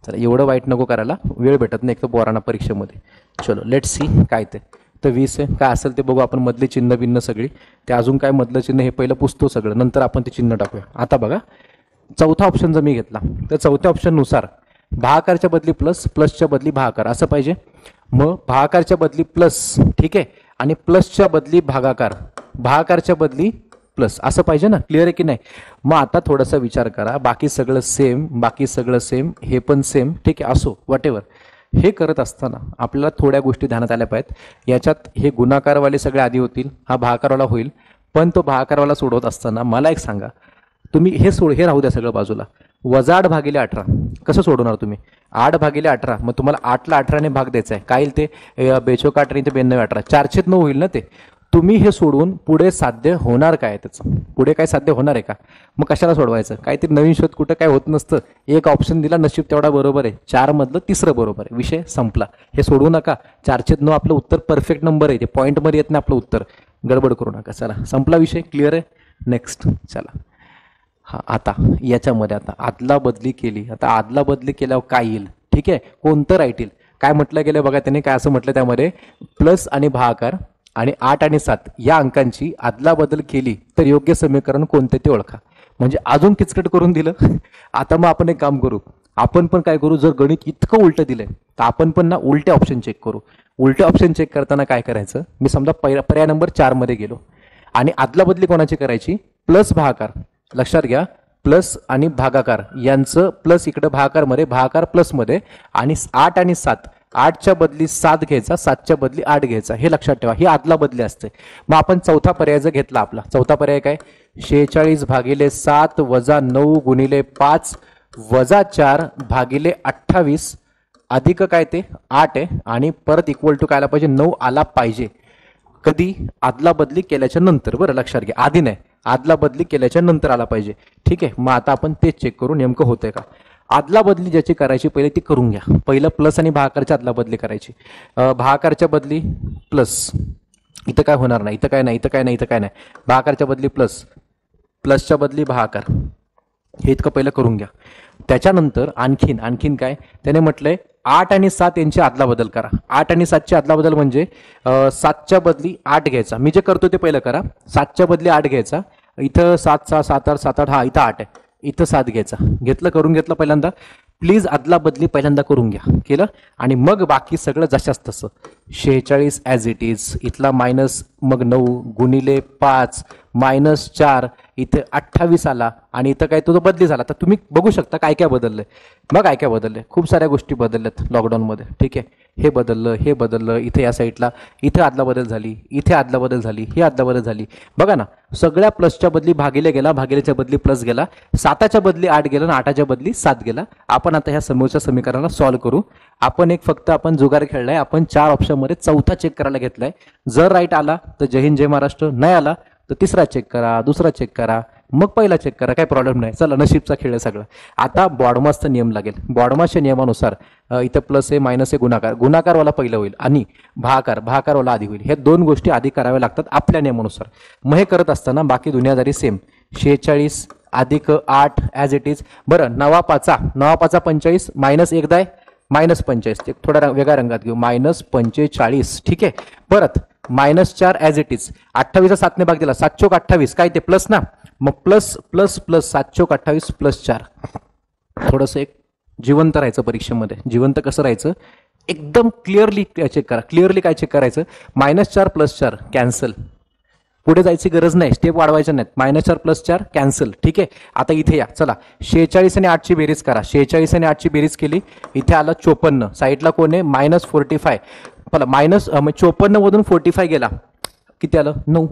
चला एवढं वाईट नको करायला, वेळ भेटत नाही एक तर पोरांना परीक्षेमध्ये. चलो लेट सी काय ते. तर 20 आहे, काय असेल ते बघू आपण. मधली चिन्ह भिन्न सगळी, ते अजून काय मधलं चिन्ह हे पहिलं पुसतो सगळं, नंतर आपण ते चिन्ह टाकूया. आता बघा, चौथा ऑप्शन जर मी घेतला तर चौथ्या ऑप्शननुसार भागाकारच्या बदली प्लस, प्लसच्या बदली भागाकार असं पाहिजे. मग भागाकारच्या बदली प्लस, ठीक आहे, आणि प्लसच्या बदली भागाकार, भागाकारच्या बदली प्लस असं पाहिजे ना. क्लिअर आहे की नाही? मग आता थोडासा विचार करा, बाकी सगळं सेम, हे पण सेम. ठीक आहे, असो वॉटेवर. हे करत असताना आपल्याला थोड्या गोष्टी ध्यानात आल्या पाहिजेत. याच्यात हे गुणाकारवाले सगळे आधी होतील, हा भागाकारवाला होईल. पण तो भागाकारवाला सोडवत असताना मला एक सांगा, तुम्ही हे राहू द्या सगळं बाजूला. वजा 8 भागिले 18 कसं सोडवणार तुम्ही? 8 भागिले 18, मग तुम्हाला 8ला 18ने भाग द्यायचा आहे. काय येईल ते? 42 8 ते 92 18, 4/9 होईल ना ते. तुम्ही हे सोडवून पुढे साध्य होणार काय त्याचं? पुढे काय साध्य होणार आहे का? मग कशाला सोडवायचं? काहीतरी नवीन शोध कुठं काय होत नसतं. एक ऑप्शन दिला, नशीब तेवढा बरोबर आहे. 4 मधलं तिसरं बरोबर आहे, विषय संपला. हे सोडवू नका. 4/9 आपलं उत्तर परफेक्ट नंबर आहे, ते पॉईंटमध्ये येत नाही आपलं उत्तर. गडबड करू नका. चला संपला विषय, क्लिअर आहे. नेक्स्ट चला. हा आता याच्यामध्ये आता आदला बदली केली. आता आदला बदली केल्यावर काय येईल? ठीक आहे, कोणतं राईट येईल? काय म्हटलं गेलं बघा, त्याने काय असं म्हटलं त्यामध्ये, प्लस आणि भागाकार आणि 8 आणि 7 या अंकांची आदला बदल केली तर योग्य समीकरण कोणते ते ओळखा. म्हणजे अजून किचकट करून दिलं. आता मग आपण एक काम करू, आपण पण काय करू, जर गणित इतकं उलटं दिलंय तर आपण पण ना उलटे ऑप्शन चेक करू. उलटे ऑप्शन चेक करताना काय करायचं, मी समजा पर्याय नंबर 4 मध्ये गेलो आणि आदला बदली कोणाची करायची? प्लस भागाकार. लक्षात घ्या, प्लस आणि भागाकार यांचं प्लस इकडे भागाकारमध्ये, भागाकार प्लसमध्ये, आणि 8 आणि 7, 8च्या बदली 7 घ्यायचा, 7च्या बदली 8 घ्यायचा. हे लक्षात ठेवा, ही आदला बदली असते. मग आपण चौथा पर्याय जर घेतला, आपला चौथा पर्याय काय? 46 भागिले 7 वजा 9 गुणिले 5 वजा 4 भागिले 28 अधिक काय ते 8 आहे, आणि परत इक्वल टू काय आला पाहिजे? 9 आला पाहिजे. कधी? आदला बदली केल्याच्या नंतर. बरं लक्षात घ्या, आधी नाही, आदला बदली केल्याच्या नंतर आला पाहिजे. ठीक आहे, मग आता आपण तेच चेक करू नेमकं होतंय का. आदला बदली ज्याची करायची पहिले ती करून घ्या. पहिलं प्लस आणि भागाकारच्या आदला बदली करायची. भागाकारच्या बदली प्लस, इथं काय होणार नाही, इथं काय नाही, इथं काय नाही, इथं काय नाही. भागाकारच्या बदली प्लस, प्लसच्या बदली भागाकार, हे इतकं पहिलं करून घ्या. त्याच्यानंतर आणखीन काय त्याने म्हटलंय, 8 आणि 7 यांची आदला बदल करा. 8 आणि 7ची आदला बदल म्हणजे 7च्या बदली 8 घ्यायचा. मी जे करतो ते पहिलं करा. 7च्या बदली 8 घ्यायचा. इथं 7 6 7 8 7 8, हा इथं 8 आहे, इथं 7 घ्यायचा. करून घेतलं पहिल्यांदा. प्लीज आदला बदली पहिल्यांदा करून घ्या. केलं आणि मग बाकी सगळं जशाच तसं 46 ॲज इट इज. इथला मायनस मग 9 गुणिले 5 मायनस 4 इथे 28 आला आणि इथं काय तो बदली झाला. तर तुम्ही बघू शकता काय काय बदललंय. मग काय काय बदललंय, खूप साऱ्या गोष्टी बदलल्यात लॉकडाऊनमध्ये. ठीक आहे, हे बदललं हे बदललं, इथे या साईडला इथे आदला बदल झाली, इथे आदला बदल झाली, ही आदला बदल झाली. बघा ना, सगळ्या प्लसच्या बदली भागिले गेला, भागिलेच्या बदली प्लस गेला, 7च्या बदली 8 गेला आणि 8च्या बदली 7 गेला. आपण आता ह्या समोरच्या समीकरणाला सॉल्व्ह करू. आपण फक्त आपण जुगार खेळलाय. आपण 4 ऑप्शनमध्ये चौथा चेक करायला घेतलाय. जर राईट आला तर जय हिंद जय महाराष्ट्र, नाही आला तर तिसरा चेक करा, दुसरा चेक करा, मग पहिला चेक करा, काही प्रॉब्लेम नाही. चला, नशीबचा खेळ आहे सगळं. आता बॉडमासचा नियम लागेल. बॉडमासच्या नियमानुसार इथं प्लस आहे मायनस आहे गुणाकार, गुणाकारवाला पहिलं होईल आणि भागाकारवाला आधी होईल. हे 2 गोष्टी आधी कराव्या लागतात आपल्या नियमानुसार. मग हे करत असताना बाकी दुनियादारी सेम. 46 अधिक 8 ॲज इट इज. बरं, 9 45 मायनस एकदा आहे मायनस 45, एक थोडा वेगळ्या रंगात घेऊ, मायनस 45. ठीक आहे, परत मायनस 4 ॲज इट इज. 28चा 7ने भाग दिला, 7 चोक 28, काय ते प्लस ना, मग प्लस प्लस प्लस 7 चोक 28 प्लस 4. थोडंसं एक जिवंत राहायचं परीक्षेमध्ये. जिवंत कसं राहायचं, एकदम क्लिअरली चेक करा. क्लिअरली काय चेक करायचं, -4 + 4 कॅन्सल, पुढे जायची गरज नाही, स्टेप वाढवायच्या नाहीत. -4 + 4 कॅन्सल. ठीक आहे, आता इथे या. चला, 46 आणि 8ची बेरीज करा. 46 आणि 8ची बेरीज केली, इथे आला 54. साईडला कोण आहे, -45. मला मायनस 54 मधून 45 गेला, किती आलं, 9.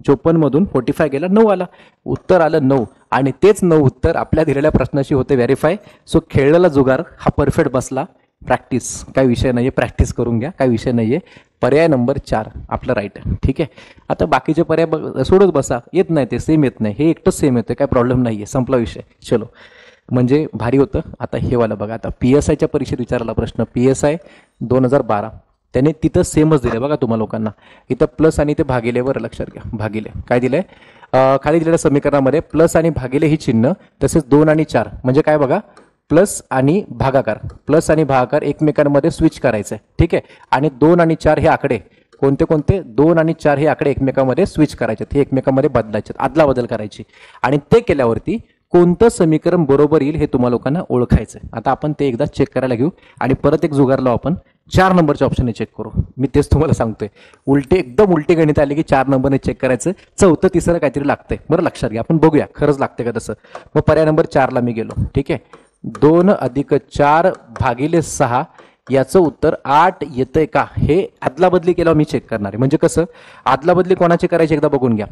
54 मधून 45 गेला, 9 आला. उत्तर आलं 9 आणि तेच 9 उत्तर आपल्या दिलेल्या प्रश्नाशी होते व्हेरीफाय. सो खेळलेला जुगार हा परफेक्ट बसला. प्रॅक्टिस काही विषय नाहीये, प्रॅक्टिस करून घ्या, काही विषय नाहीये. पर्याय नंबर 4 आपलं राईट आहे. ठीक आहे, आता बाकीचे पर्याय सोडत बसा, येत नाही ते सेम येत नाही, हे एकटंच सेम येतं, काय प्रॉब्लेम नाहीये, संपला विषय. चलो, म्हणजे भारी होतं. आता हे वाला बघा, आता PSIच्या परीक्षेत विचारला प्रश्न, PSI 2012, त्याने तिथं सेमच दिले बघा तुम्हा लोकांना. इथं प्लस आणि ते भागिले, वर लक्षात घ्या, भागिले काय दिलंय, खाली दिलेल्या समीकरणामध्ये प्लस आणि भागिले ही चिन्ह, तसेच 2 आणि 4 म्हणजे काय बघा, प्लस आणि भागाकार एकमेकांमध्ये स्विच करायचंय. ठीक आहे, आणि 2 आणि 4 हे आकडे कोणते कोणते, 2 आणि 4 हे आकडे एकमेकांमध्ये स्विच करायचे, हे एकमेकांमध्ये बदलायचे, आदला बदल करायची. आणि ते केल्यावरती कोणतं समीकरण बरोबर येईल हे तुम्हाला लोकांना ओळखायचंय. आता आपण ते एकदा चेक करायला घेऊ आणि परत एक जुगार लावू. आपण 4 नंबरच्या ऑप्शनने चेक करू. मी तेच तुम्हाला सांगतोय, एकदम उलटे गणित आले की 4 नंबरने चेक करायचं, चौथं तिसरं काहीतरी लागतंय. बरं, लक्षात घ्या, आपण बघूया खरंच लागतंय का तसं. मग पर्याय नंबर 4ला मी गेलो. ठीक आहे, 2 + 4 / 6 याचं उत्तर 8 येतंय का, हे आदला बदली केल्यावर मी चेक करणार आहे. म्हणजे कसं, आदला बदली कोणाची करायची एकदा बघून घ्या.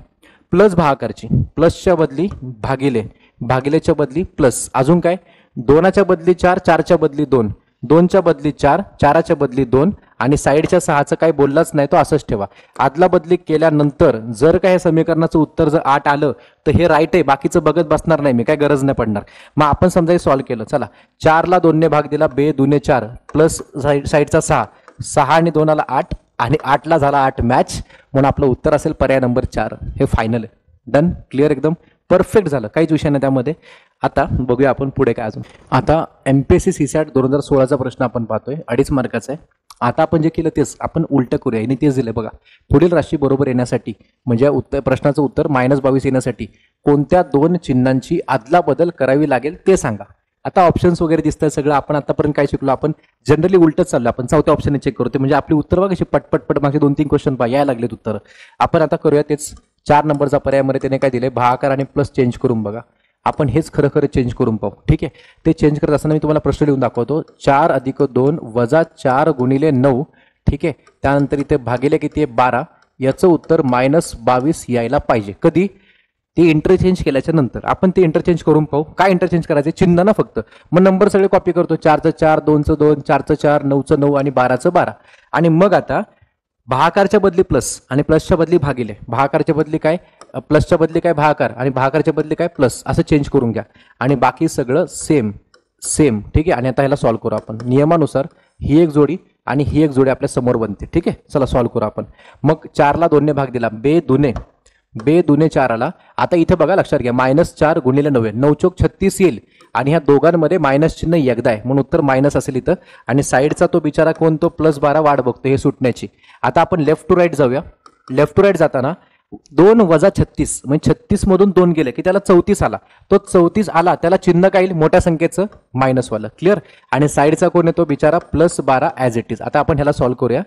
प्लस भागाकारची, प्लसच्या बदली भागिले, भागिलेच्या बदली प्लस, अजून काय, 2च्या बदली 4, 4च्या बदली 2, 2च्या बदली 4, 4च्या बदली 2 आणि साईडच्या 6चं काही बोललाच नाही, तो असंच ठेवा. आदला बदली केल्यानंतर जर काय समीकरणाचं उत्तर जर 8 आलं तर हे राईट आहे, बाकीचं बघत बसणार नाही मी, काय गरज नाही पडणार. मग आपण समजा हे सॉल्व्ह केलं. चला, 4ला 2ने भाग दिला, 2 × 2 = 4 प्लस साईडचा 6, 6 आणि 2 = 8 आणि 8ला झाला 8 मॅच, म्हणून आपलं उत्तर असेल पर्याय नंबर 4. हे फायनल आहे. डन, क्लिअर, एकदम परफेक्ट झालं, काहीच विषय नाही त्यामध्ये. आता बघूया आपण पुढे काय अजून. आता MPSC CSAT 2016चा प्रश्न आपण पाहतोय, 2.5 मार्काचा आहे. आता आपण जे केलं तेच आपण उलटं करूया. यांनी तेच दिलं बघा, पुढील राशी बरोबर येण्यासाठी, म्हणजे प्रश्नाचं उत्तर -22 येण्यासाठी कोणत्या 2 चिन्हांची आदला बदल करावी लागेल ते सांगा. आता ऑप्शन्स वगैरे दिसतात सगळं. आपण आतापर्यंत काय शिकलो, आपण जनरली उलटच चाललो. आपण चौथ्या ऑप्शनने चेक करतो, म्हणजे आपली उत्तर बघा कशी पटपट मागचे 2-3 क्वेश्चन यायला लागलेत उत्तर. आपण आता करूया तेच. 4 नंबरचा पर्यायामध्ये त्याने काय दिले, भागाकार आणि प्लस चेंज करून बघा. आपण हेच खरं चेंज करून पाहू. ठीक आहे, ते चेंज करत असताना मी तुम्हाला प्रश्न लिहून दाखवतो. 4 + 2 - 4 × 9. ठीक आहे, त्यानंतर इथे भागिले किती आहे, 12. याचं उत्तर -22 यायला पाहिजे. कधी, ते इंटरचेंज केल्याच्या नंतर. आपण ते इंटरचेंज करून पाहू. काय इंटरचेंज करायचे, चिन्ह ना फक्त. मग नंबर सगळे कॉपी करतो, 4चं 4, 2चं 2, 4चं 4, 9चं 9 आणि 12चं 12. आणि मग आता भागाकारच्या बदली प्लस आणि प्लसच्या बदली भागिले, भागाकारच्या बदली काय, प्लसच्या बदली काय भागाकार आणि भागाकारच्या बदली काय प्लस, असं चेंज करून घ्या. आणि बाकी सगळं सेम. ठीक आहे, आणि आता ह्याला सॉल्व्ह करू आपण. नियमानुसार ही एक जोडी आणि ही एक जोडी आपल्या समोर बनते. ठीक आहे, चला सॉल्व्ह करू आपण. मग 4ला 2ने भाग दिला, 2 दुने 4 आला. आता इथे बघा, लक्षात घ्या, -4 × 9, 9 चोक 36 येईल आणि ह्या दोघांमध्ये मायनस चिन्ह एकदा आहे, म्हणून उत्तर मायनस असेल इथं. आणि साईडचा तो बिचारा कोण, तो +12 वाट बघतो हे सुटण्याची. आता आपण लेफ्ट टू राईट जाऊया. लेफ्ट टू राईट जाताना 2 वजा 36 म्हणजे 36 मधून 2 गेले की त्याला 34 आला. तो 34 आला त्याला चिन्ह काय येईल मोठ्या संख्येचं मायनसवालं. क्लिअर. आणि साईडचा कोण येतो बिचारा +12 ॲज इट इज. आता आपण ह्याला सॉल्व्ह करूया.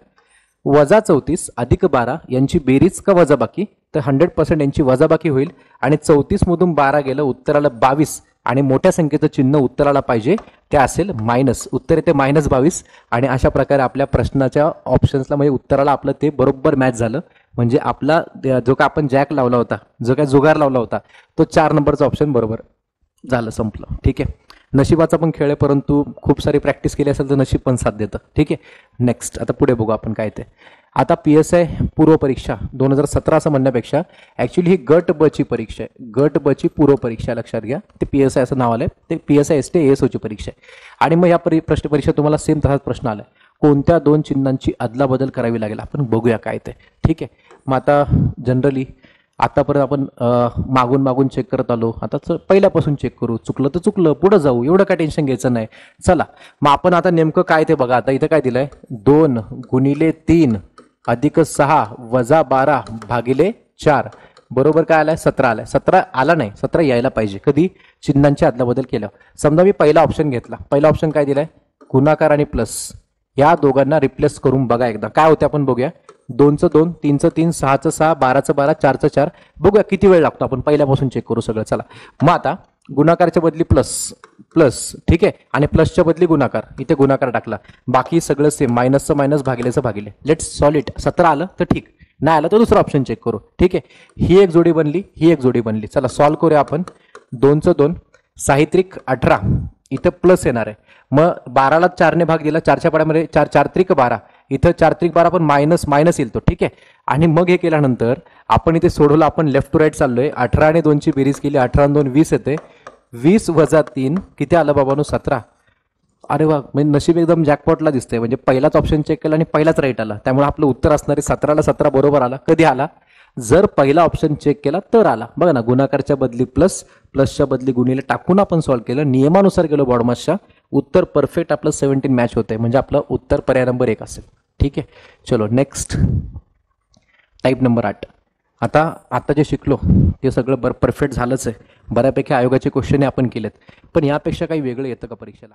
वजा 34 अधिक 12 यांची बेरीज का वजाबाकी, तर 100% यांची वजाबाकी होईल. आणि 34 मधून 12 गेलं उत्तराला 22 आणि मोठ्या संख्येचं चिन्ह उत्तराला पाहिजे ते असेल मायनस. उत्तर येते -22. आणि अशा प्रकारे आपल्या प्रश्नाच्या ऑप्शन्सला म्हणजे उत्तराला आपलं ते बरोबर मॅच झालं. म्हणजे आपला जो काय आपण जॅक लावला होता, जो काय जुगार लावला होता, तो 4 नंबरचा ऑप्शन बरोबर झालं, संपलं. ठीक आहे. नशिबाचा पण खेळ आहे, परंतु खूप सारी प्रॅक्टिस केली असेल तर नशीब पण साथ देतं. ठीक आहे. नेक्स्ट आता पुढे बघू आपण काय ते. आता PSI पूर्व परीक्षा 2017 असं म्हणण्यापेक्षा ॲक्च्युली ही गट ब ची परीक्षा आहे. गट ब ची पूर्व परीक्षा लक्षात घ्या. ते PSI असं नाव आलंय. ते PSI ST ASO ची परीक्षा आहे. आणि मग या प्रश्न परीक्षा तुम्हाला सेम तसाच प्रश्न आलाय, कोणत्या 2 चिन्हांची अदलाबदल करावी लागेल. आपण बघूया काय ते. ठीक आहे. मग आता जनरली आतापर्यंत आपण मागून मागून चेक करत आलो. आता पहिल्यापासून चेक करू. चुकलं तर चुकलं, पुढे जाऊ. एवढं काय टेन्शन घ्यायचं नाही. चला मग आपण आता नेमकं काय ते बघा. आता इथं काय दिलंय, 2 × 3 अधिक 6 वजा 12 भागिले 4 बरोबर काय आलाय 17 आलाय. 17 आला नाही, 17 यायला पाहिजे. कधी चिन्हांची अदलाबदल केल्यावर. समजा मी पहिला ऑप्शन घेतला. पहिला ऑप्शन काय दिलाय, गुणाकार आणि प्लस या दोघांना रिप्लेस करून बघा एकदा काय होते आपण बघूया. 2चं 2, 3चं 3, 6चं 6, 12चं 12, 4चं 4. बघूया किती वेळ लागतो. आपण पहिल्यापासून चेक करू सगळं. चला मग आता गुणाकारच्या बदली प्लस प्लस. ठीक आहे. आणि प्लसच्या बदली गुणाकार, इथे गुणाकार टाकला. बाकी सगळं सेम, मायनसचं मायनस, भागिलेचं भागिले. Let's solve it. 17 आलं तर ठीक, नाही आलं तर दुसरा ऑप्शन चेक करू. ठीक आहे. ही एक जोडी बनली, ही एक जोडी बनली. चला सॉल्व करूया आपण. 2चं 2, साहित्रिक 18, इथं प्लस येणार आहे. मग 12ला 4ने भाग दिला, 4च्या पाड्यामध्ये 4, 4 त्रिक 12, इथं 4 त्रिक 12 पण मायनस मायनस येईल तो. ठीक आहे. आणि मग हे केल्यानंतर आपण इथे सोडवलं, आपण लेफ्ट टू राईट चाललोय. 18 आणि 2ची बेरीज केली, 18 आणि 2 20 येते. 20 वजा 3 किती आलं बाबांनो, 17. अरे वा, म्हणजे नशीब एकदम जॅकपॉटला दिसतंय. म्हणजे पहिलाच ऑप्शन चेक केला आणि पहिलाच राईट आला. त्यामुळे आपलं उत्तर असणारे 17ला 17 बरोबर आला. कधी आला, जर पहिला ऑप्शन चेक केला तर आला. बघा ना, गुणाकारच्या बदली प्लस, प्लसच्या बदली गुणिले टाकून आपण सॉल्व्ह केलं. नियमानुसार गेलो बॉडमासच्या, उत्तर परफेक्ट आपलं 17 मॅच होतंय. म्हणजे आपलं उत्तर पर्याय नंबर 1 असेल. ठीक आहे. चलो नेक्स्ट, टाईप नंबर 8. आता जे शिकलो ते सगळं परफेक्ट झालंच आहे. बऱ्यापैकी आयोगाचे क्वेश्चन आपण केलेत, पण यापेक्षा काही वेगळं येतं का परीक्षेला.